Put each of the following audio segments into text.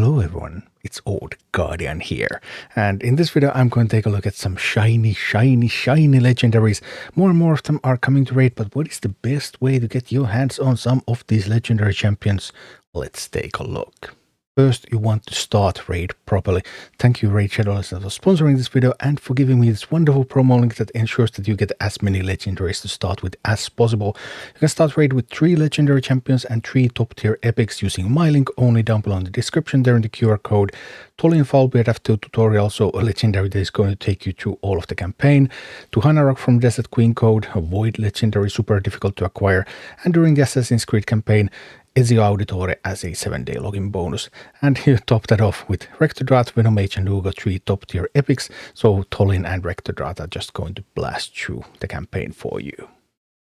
Hello everyone, it's Old Guardian here, and in this video I'm going to take a look at some shiny legendaries. More and more of them are coming to raid, but what is the best way to get your hands on some of these legendary champions? Let's take a look. First, you want to start raid properly. Thank you Raid Shadowless for sponsoring this video and for giving me this wonderful promo link that ensures that you get as many legendaries to start with as possible. You can start raid with 3 legendary champions and 3 top tier epics using my link only down below in the description there in the QR code. Tholin Foulbeard after tutorial, so a legendary that is going to take you through all of the campaign. Tuhanarak from DESERTQUEEN code, avoid legendary super difficult to acquire, and during the Assassin's Creed campaign, Ezio Auditore as a 7-day login bonus. And you top that off with Rector Drath, Venomage and Uugo, 3 top tier epics, so Tholin and Rector Drath are just going to blast through the campaign for you.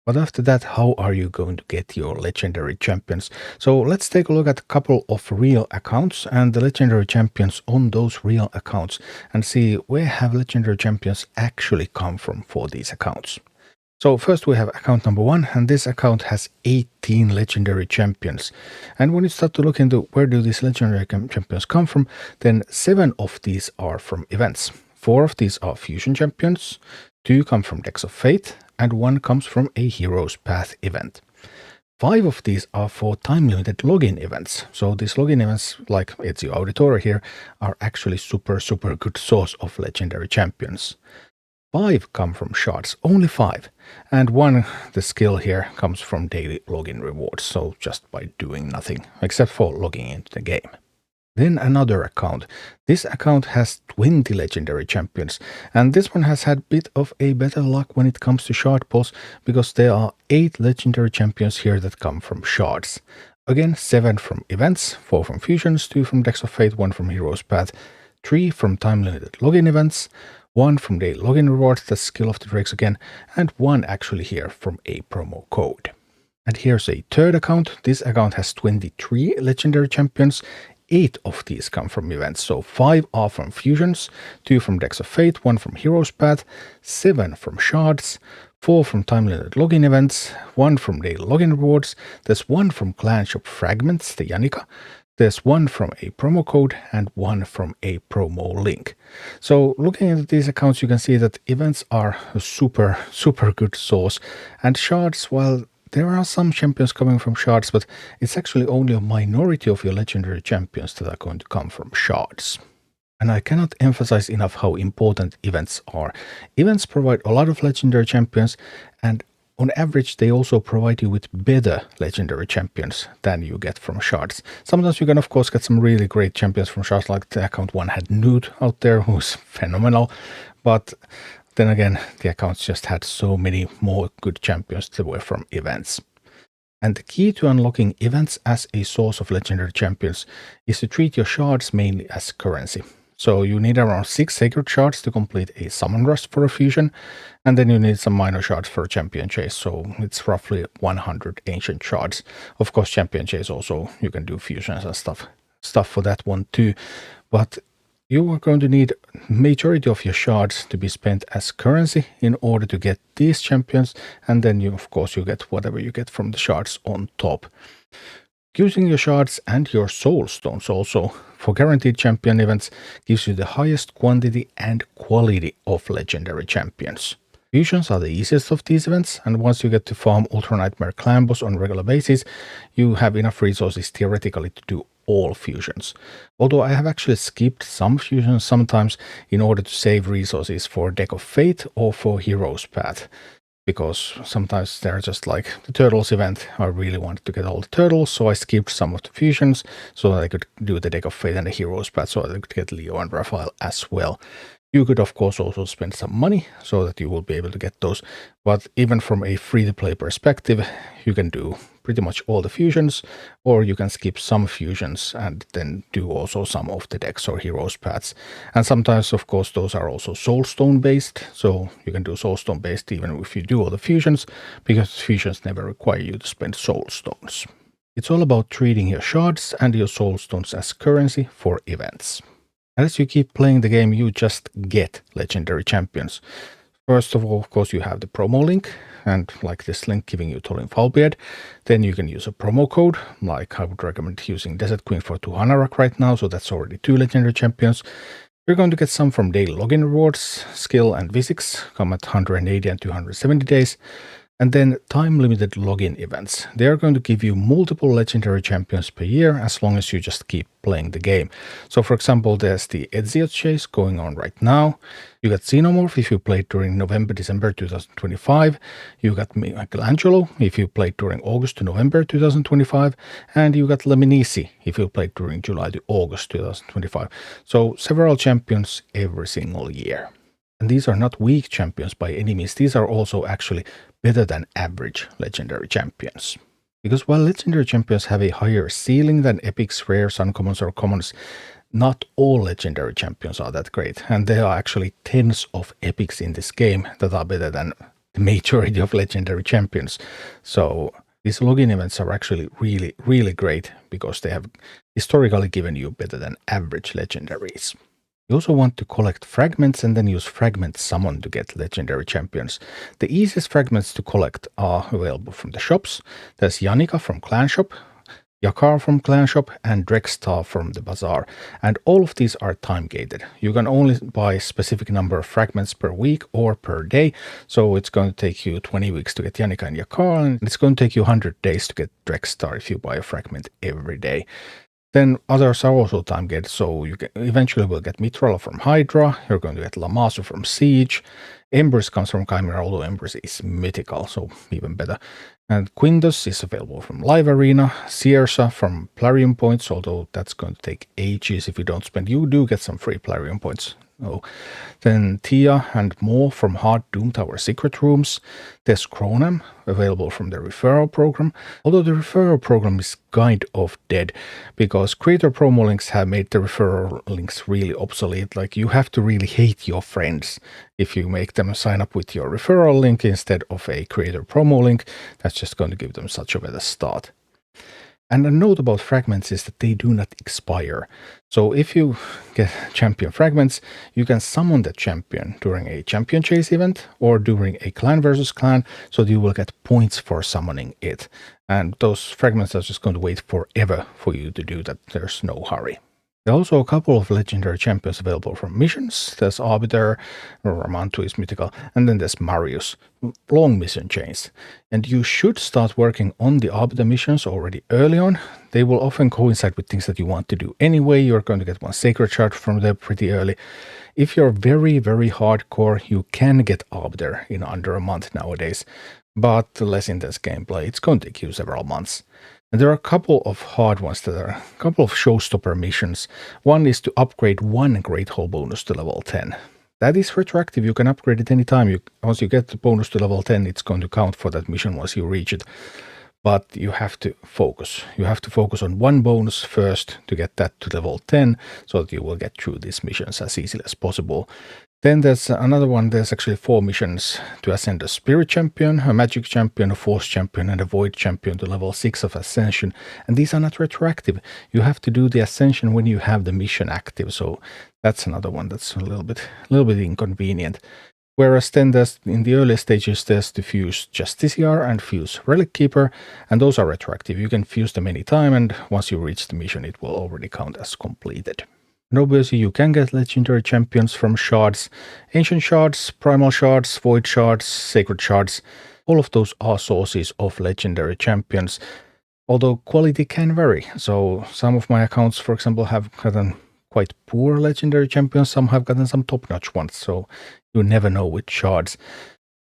But after that, how are you going to get your legendary champions? So let's take a look at a couple of real accounts and the legendary champions on those real accounts and see where have legendary champions actually come from for these accounts. So first we have account number 1, and this account has 18 legendary champions. And when you start to look into where do these legendary champions come from, then 7 of these are from events. 4 of these are fusion champions, 2 come from Decks of Fate, and 1 comes from a Hero's Path event. 5 of these are for time-limited login events. So these login events, like Ezio Auditore here, are actually super good source of legendary champions. 5 come from Shards, only 5, and 1, the skill here, comes from daily login rewards, so just by doing nothing, except for logging into the game. Then another account. This account has 20 legendary champions, and this one has had a bit of a better luck when it comes to shard pulls, because there are 8 legendary champions here that come from Shards. Again, 7 from events, 4 from fusions, 2 from Decks of Fate, 1 from Hero's Path, 3 from time-limited login events, 1 from the login rewards, the skill of the drakes again, and 1 actually here from a promo code. And here's a third account. This account has 23 legendary champions. 8 of these come from events, so 5 are from fusions, 2 from Decks of Fate, 1 from Hero's Path, 7 from Shards, 4 from time-limited login events, 1 from the login rewards, there's 1 from clan shop Fragments, the Yannicka, there's 1 from a promo code and 1 from a promo link. So looking at these accounts, you can see that events are a super good source, and Shards, well, there are some champions coming from Shards, but it's actually only a minority of your legendary champions that are going to come from Shards. And I cannot emphasize enough how important events are. Events provide a lot of legendary champions, and on average, they also provide you with better legendary champions than you get from Shards. Sometimes you can, of course, get some really great champions from Shards, like the account 1 had Newt out there, who's phenomenal. But then again, the accounts just had so many more good champions that were from events. And the key to unlocking events as a source of legendary champions is to treat your shards mainly as currency. So you need around 6 sacred shards to complete a summon rush for a fusion, and then you need some minor shards for a champion chase, so it's roughly 100 ancient shards. Of course, champion chase also, you can do fusions and stuff for that one too, but you are going to need majority of your shards to be spent as currency in order to get these champions, and then you, of course, you get whatever you get from the shards on top. Using your shards and your soul stones also for guaranteed champion events gives you the highest quantity and quality of legendary champions. Fusions are the easiest of these events, and once you get to farm Ultra Nightmare Clan Boss on a regular basis, you have enough resources theoretically to do all fusions. Although I have actually skipped some fusions sometimes in order to save resources for Deck of Fate or for Hero's Path, because sometimes they're just like the Turtles event. I really wanted to get all the Turtles, so I skipped some of the fusions so that I could do the Deck of Fate and the Hero's Path, so I could get Leo and Raphael as well. You could, of course, also spend some money so that you will be able to get those, but even from a free-to-play perspective, you can do pretty much all the fusions, or you can skip some fusions and then do also some of the decks or heroes paths. And sometimes, of course, those are also soulstone based, so you can do soulstone based even if you do all the fusions, because fusions never require you to spend soulstones. It's all about treating your shards and your soulstones as currency for events. And as you keep playing the game, you just get legendary champions. First of all, of course, you have the promo link, and like this link giving you Tholin Foulbeard, then you can use a promo code, like I would recommend using DESERTQUEEN for Tuhanarak right now, so that's already 2 legendary champions. You're going to get some from daily login rewards, skill and physics, come at 180 and 270 days. And then time-limited login events. They are going to give you multiple legendary champions per year as long as you just keep playing the game. So for example, there's the Ezio chase going on right now. You got Xenomorph if you played during November-December 2025. You got Michelangelo if you played during August to November 2025. And you got Leminisi if you played during July to August 2025. So several champions every single year. And these are not weak champions by any means. These are also actually better than average legendary champions. Because while legendary champions have a higher ceiling than epics, rares, uncommons, or commons, not all legendary champions are that great. And there are actually tens of epics in this game that are better than the majority of legendary champions. So these login events are actually really, really great because they have historically given you better than average legendaries. You also want to collect fragments and then use fragment summon to get legendary champions. The easiest fragments to collect are available from the shops. There's Yannika from Clan Shop, Yakar from Clan Shop, and Drexstar from the Bazaar. And all of these are time gated. You can only buy a specific number of fragments per week or per day. So it's going to take you 20 weeks to get Yannika and Yakar, and it's going to take you 100 days to get Drexstar if you buy a fragment every day. Then others are also time gated, so you eventually will get Mitrala from Hydra, you're going to get Lamasu from Siege, Empress comes from Chimera, although Empress is mythical, so even better. And Quintus is available from Live Arena, Siersa from Plarium Points, although that's going to take ages if you don't spend. You do get some free Plarium Points. Oh. Then Tia and more from Hard Doom Tower Secret Rooms. There's Cronam, available from the referral program, although the referral program is kind of dead because creator promo links have made the referral links really obsolete. Like, you have to really hate your friends if you make them sign up with your referral link instead of a creator promo link. That's just going to give them such a better start. And a note about fragments is that they do not expire. So if you get champion fragments, you can summon the champion during a champion chase event or during a clan versus clan, so you will get points for summoning it. And those fragments are just going to wait forever for you to do that. There's no hurry. There are also a couple of legendary champions available from missions. There's Auditore, Ramantu is mythical, and then there's Marius. Long mission chains. And you should start working on the Auditore missions already early on. They will often coincide with things that you want to do anyway. You're going to get one sacred shard from there pretty early. If you're very, very hardcore, you can get Auditore in under a month nowadays. But less intense gameplay, it's going to take you several months. And there are a couple of hard ones that are a couple of showstopper missions. One is to upgrade one Great Hall bonus to level 10. That is retroactive, you can upgrade it anytime. Once you get the bonus to level 10, it's going to count for that mission once you reach it. But you have to focus. You have to focus on one bonus first to get that to level 10, so that you will get through these missions as easily as possible. Then there's another one. There's actually 4 missions to ascend a Spirit Champion, a Magic Champion, a Force Champion, and a Void Champion to level 6 of Ascension. And these are not retroactive. You have to do the Ascension when you have the mission active. So that's another one that's a little bit inconvenient. Whereas then there's, in the early stages, there's to fuse Justiciar and fuse Relic Keeper, and those are retroactive. You can fuse them anytime, and once you reach the mission, it will already count as completed. And obviously you can get legendary champions from shards, ancient shards, primal shards, void shards, sacred shards. All of those are sources of legendary champions, although quality can vary. So some of my accounts, for example, have gotten quite poor legendary champions, some have gotten some top-notch ones, so you never know with shards.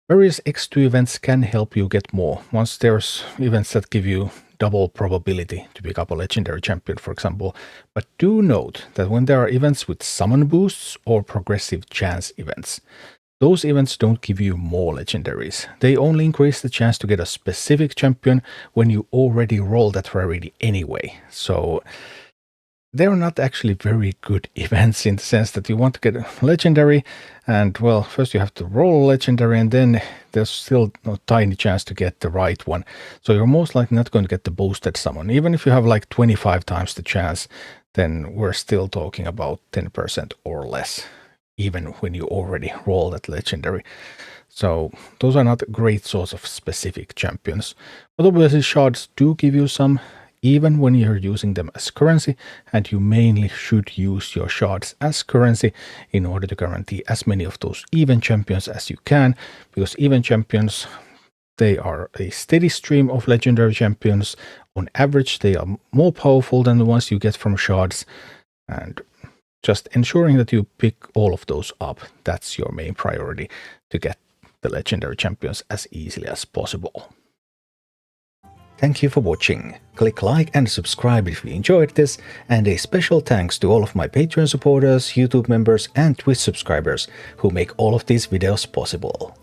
Various X2 events can help you get more. Once there's events that give you double probability to pick up a legendary champion, for example. But do note that when there are events with summon boosts or progressive chance events, those events don't give you more legendaries. They only increase the chance to get a specific champion when you already roll that rarity anyway. So they're not actually very good events in the sense that you want to get a legendary and, well, first you have to roll a legendary and then there's still a tiny chance to get the right one. So you're most likely not going to get the boosted summon. Even if you have like 25 times the chance, then we're still talking about 10% or less. even when you already roll that legendary. So those are not great source of specific champions. But obviously shards do give you some, even when you're using them as currency, and you mainly should use your shards as currency in order to guarantee as many of those even champions as you can, because even champions, they are a steady stream of legendary champions. On average, they are more powerful than the ones you get from shards, and just ensuring that you pick all of those up, that's your main priority to get the legendary champions as easily as possible. Thank you for watching. Click like and subscribe if you enjoyed this, and a special thanks to all of my Patreon supporters, YouTube members and Twitch subscribers who make all of these videos possible.